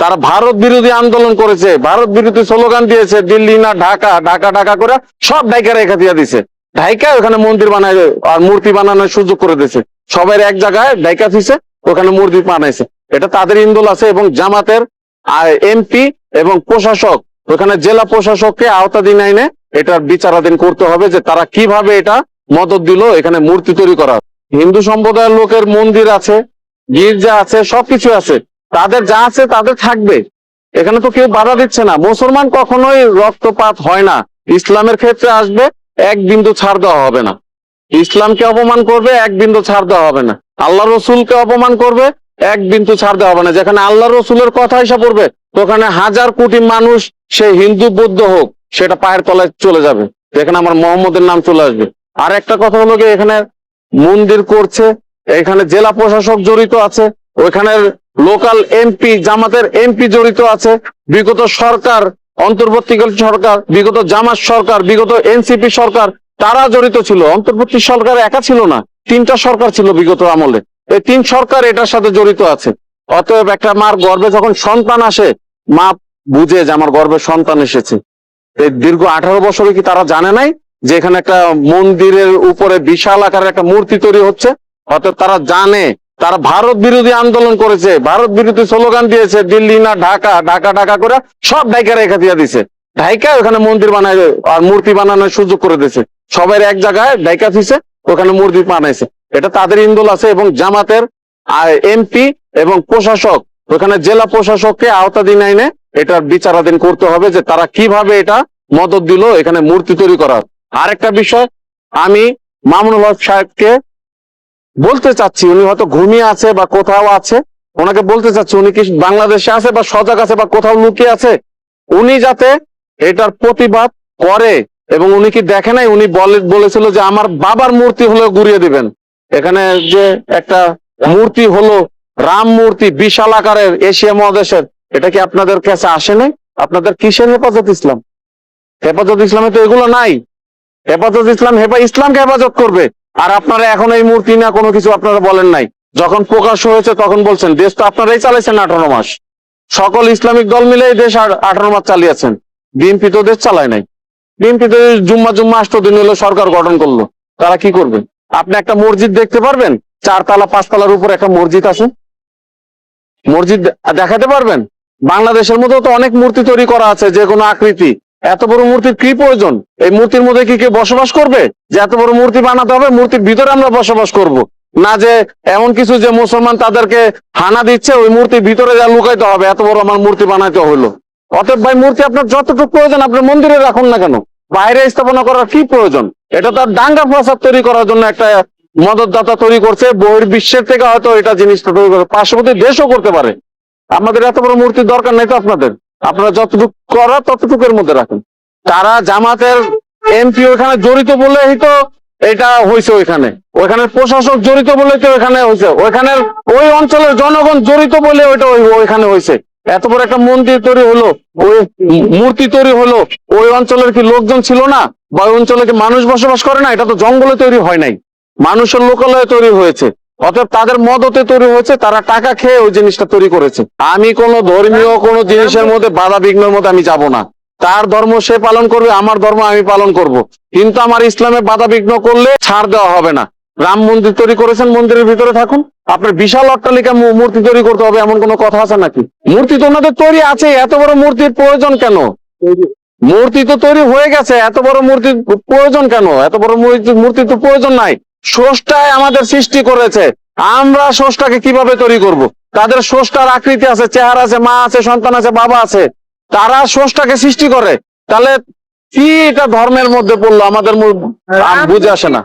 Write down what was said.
তারা ভারত বিরোধী আন্দোলন করেছে, ভারত বিরোধী স্লোগান দিয়েছে, দিল্লি না ঢাকা, ঢাকা ঢাকা করে সব ঢাকা রেখা দিয়ে দিছে। ঢাকা ওখানে মন্দির বানায় আর মূর্তি বানানোর সুযোগ করে দিয়েছে। সবাই এক জায়গায় ঢাকা দিছে, ওখানে মূর্তি বানাইছে। এটা তাদের ইন্দোল আছে এবং জামাতের এমপি এবং প্রশাসক, ওখানে জেলা প্রশাসককে আওতাধীন আইনে এটার বিচারাধীন করতে হবে যে তারা কিভাবে এটা মদত দিল এখানে মূর্তি তৈরি করা। হিন্দু সম্প্রদায়ের লোকের মন্দির আছে, গির্জা আছে, সবকিছু আছে, তাদের যা আছে তাদের থাকবে, এখানে তো কেউ বাধা দিচ্ছে না। মুসলমান কখনোই রক্তপাত হয় না। ইসলামের ক্ষেত্রে আসবে, এক বিন্দু ছাড় দেওয়া হবে না। ইসলামকে অপমান করবে, এক বিন্দু ছাড় দেওয়া হবে না। আল্লাহ রসুলকে অপমান করবে, এক বিন্দু ছাড় দেওয়া হবে না। যেখানে আল্লাহ রসুলের কথা এসে পড়বে, তো ওখানে হাজার কোটি মানুষ, সে হিন্দু বৌদ্ধ হোক, সেটা পায়ের তলায় চলে যাবে, যেখানে আমার মোহাম্মদের নাম চলে আসবে। আর একটা কথা হলো কি, এখানে মন্দির করছে, এখানে জেলা প্রশাসক জড়িত আছে, ওইখানের লোকাল এমপি, জামাতের এমপি জড়িত আছে, বিগত সরকার, অন্তর্বর্তীকালীন সরকার, বিগত জামাত সরকার, বিগত এনসিপি সরকার, তারা জড়িত ছিল। অন্তর্বর্তী সরকার একা ছিল না, তিনটা সরকার ছিল বিগত আমলে, এই তিন সরকার এটার সাথে জড়িত আছে। অতএব একটা মার গর্ভে যখন সন্তান আসে, মা বুঝে যে আমার গর্ভে সন্তান এসেছে। এই দীর্ঘ 18 বছরে কি তারা জানে নাই যে এখানে একটা মন্দিরের উপরে বিশাল আকারের একটা মূর্তি তৈরি হচ্ছে? অতএব তারা জানে, তারা ভারত বিরোধী আন্দোলন করেছে, ভারত বিরোধী স্লোগান দিয়েছে, দিল্লি না ঢাকা, ঢাকা ঢাকা করে সব ঢাকা রেখা দিয়ে দিছে। ঢাকা ওখানে মন্দির বানায় আর মূর্তি বানানোর সুযোগ করে দিয়েছে। সবাই এক জায়গায় ঢাকা দিছে, ওখানে মূর্তি বানাইছে। এটা তাদের ইন্দোল আছে এবং জামাতের এমপি এবং প্রশাসক, ওখানে জেলা প্রশাসককে আওতাধীন আইনে এটার বিচারাধীন করতে হবে যে তারা কিভাবে এটা মদত দিল এখানে মূর্তি তৈরি করার। আরেকটা বিষয়, আমি মামুনুল হক সাহেবকে বলতে চাচ্ছি, উনি হয়তো ঘুমিয়ে আছে বা কোথাও আছে, ওনাকে বলতে চাচ্ছি উনি কি বাংলাদেশে আছে বা সজাগ আছে বা কোথাও লুকিয়ে আছে, উনি যাতে এটার প্রতিবাদ করে। এবং উনি কি দেখে নাই, উনি বলেছিল যে আমার বাবার মূর্তি হলেও ঘুরিয়ে দিবেন। এখানে যে একটা মূর্তি হলো রাম মূর্তি, বিশাল আকারের, এশিয়া মহাদেশের, এটা কি আপনাদের কাছে আসে নাই? আপনাদের কিসের হেফাজত ইসলাম? হেফাজত ইসলামে তো এগুলো নাই। হেফাজত ইসলাম ইসলামকে হেফাজত করবে, আর আপনারা এখন এই মূর্তি না কোনো কিছু আপনারা বলেন নাই। যখন প্রকাশ হয়েছে তখন বলছেন দেশ তো আপনারাই চালাইছেন 18 মাস, সকল ইসলামিক দল মিলে এই দেশ 18 মাস চালিয়েছেন। বিএনপি তো দেশ চালায় নাই। বিএনপি তো জুম্মা 8 দিন হলো সরকার গঠন করলো, তারা কি করবে? আপনি একটা মসজিদ দেখতে পারবেন? 4 তলা 5 তলার উপর একটা মসজিদ আছে, মসজিদ দেখাতে পারবেন? বাংলাদেশের মধ্যে তো অনেক মূর্তি তৈরি করা আছে, যে কোনো আকৃতি। এত বড় মূর্তির কি প্রয়োজন? এই মূর্তির মধ্যে কি কেউ বসবাস করবে যে এত বড় মূর্তি বানাতে হবে? মূর্তির ভিতরে আমরা বসবাস করব না, যে এমন কিছু যে মুসলমান তাদেরকে হানা দিচ্ছে, ওই মূর্তির ভিতরে যা লুকাইতে হবে, এত বড় আমার মূর্তি বানাইতে হলো। অতএব ভাই, মূর্তি আপনার যতটুকু প্রয়োজন আপনার মন্দিরে রাখুন না কেন, বাইরে স্থাপনা করার কি প্রয়োজন? এটা তার দাঙ্গা ফাসাদ তৈরি করার জন্য একটা মদতদাতা তৈরি করছে, বহির্বিশ্বের থেকে হয়তো এটা জিনিসটা তৈরি করে, পার্শ্ববর্তী দেশও করতে পারে। আমাদের এত বড় মূর্তির দরকার নেই তো আপনাদের, আপনারা যতটুকু করার ততটুকুর মধ্যে রাখেন। তারা জামাতের এমপি ওইখানে জড়িত বলেই তো এটা হয়েছে, ওইখানের প্রশাসক জড়িত বলেই তো ওইখানে হয়েছে, ওইখানের ওই অঞ্চলের জনগণ জড়িত বলে ওইটা ওইখানে হয়েছে। এত বড় একটা মন্দির তৈরি হলো, ওই মূর্তি তৈরি হলো, ওই অঞ্চলের কি লোকজন ছিল না? বা ওই অঞ্চলে কি মানুষ বসবাস করে না? এটা তো জঙ্গলে তৈরি হয় নাই, মানুষের লোকালয়ে তৈরি হয়েছে। অতএব তাদের মদতে তৈরি হয়েছে, তারা টাকা খেয়ে ওই জিনিসটা তৈরি করেছে। আমি কোনো ধর্মীয় কোনো জিনিসের মধ্যে বাধা বিঘ্নের মধ্যে আমি যাব না। তার ধর্ম সে পালন করবে, আমার ধর্ম আমি পালন করব, কিন্তু আমার ইসলামে বাধা বিঘ্ন করলে ছাড় দেওয়া হবে না। রাম মন্দির তৈরি করেছেন, মন্দিরের ভিতরে থাকুন। আপনার বিশাল অট্টালিকা মূর্তি তৈরি করতে হবে এমন কোনো কথা আছে নাকি? মূর্তি তো ওনাদের তৈরি আছে, এত বড় মূর্তির প্রয়োজন কেন? মূর্তি তো তৈরি হয়ে গেছে, এত বড় মূর্তির প্রয়োজন কেন? এত বড় মূর্তি তো প্রয়োজন নাই। স্রষ্টায় আমাদের সৃষ্টি করেছে, আমরা স্রষ্টাকে কিভাবে তৈরি করব? তাদের স্রষ্টার আকৃতি আছে, চেহারা আছে, মা আছে, সন্তান আছে, বাবা আছে, তারা স্রষ্টাকে সৃষ্টি করে। তাহলে কি এটা ধর্মের মধ্যে পড়লো? আমাদের বুঝে আসে না।